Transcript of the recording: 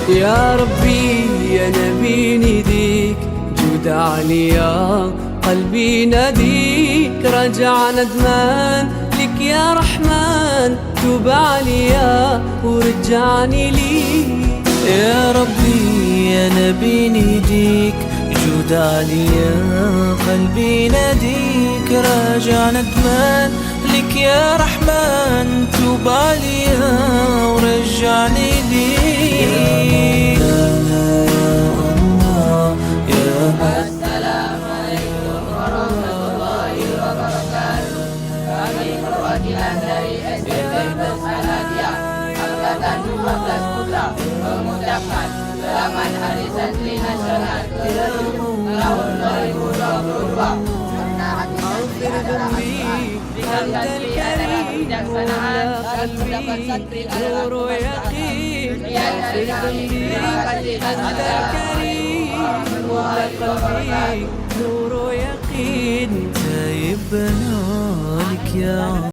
يا ربي يا نبي نديك جود عليا قلبي ناديك رجع ندمان لك يا رحمن توب عليا ورجعني ليك. يا ربي يا نبي نديك جود عليا قلبي ناديك راجع ندمان لك يا رحمن توب عليا ورجعني ليك. السلام عليكم ورحمة الله وبركاته. Kami perwakilan dari SD Bebas Al-Hadiah Angkatan 15 Putra mengucapkan Selamat Hari Santri Nasional ke-7 tahun 2022. Karena hati santri adalah hati dengan santri adalah kebijaksanaan dan pendapat santri adalah kemaslahatan. Sekian dari kami. Terima kasih dan assalamualaikum warahmatullahi wabarakatuh. نور يقين تايب بنالك يا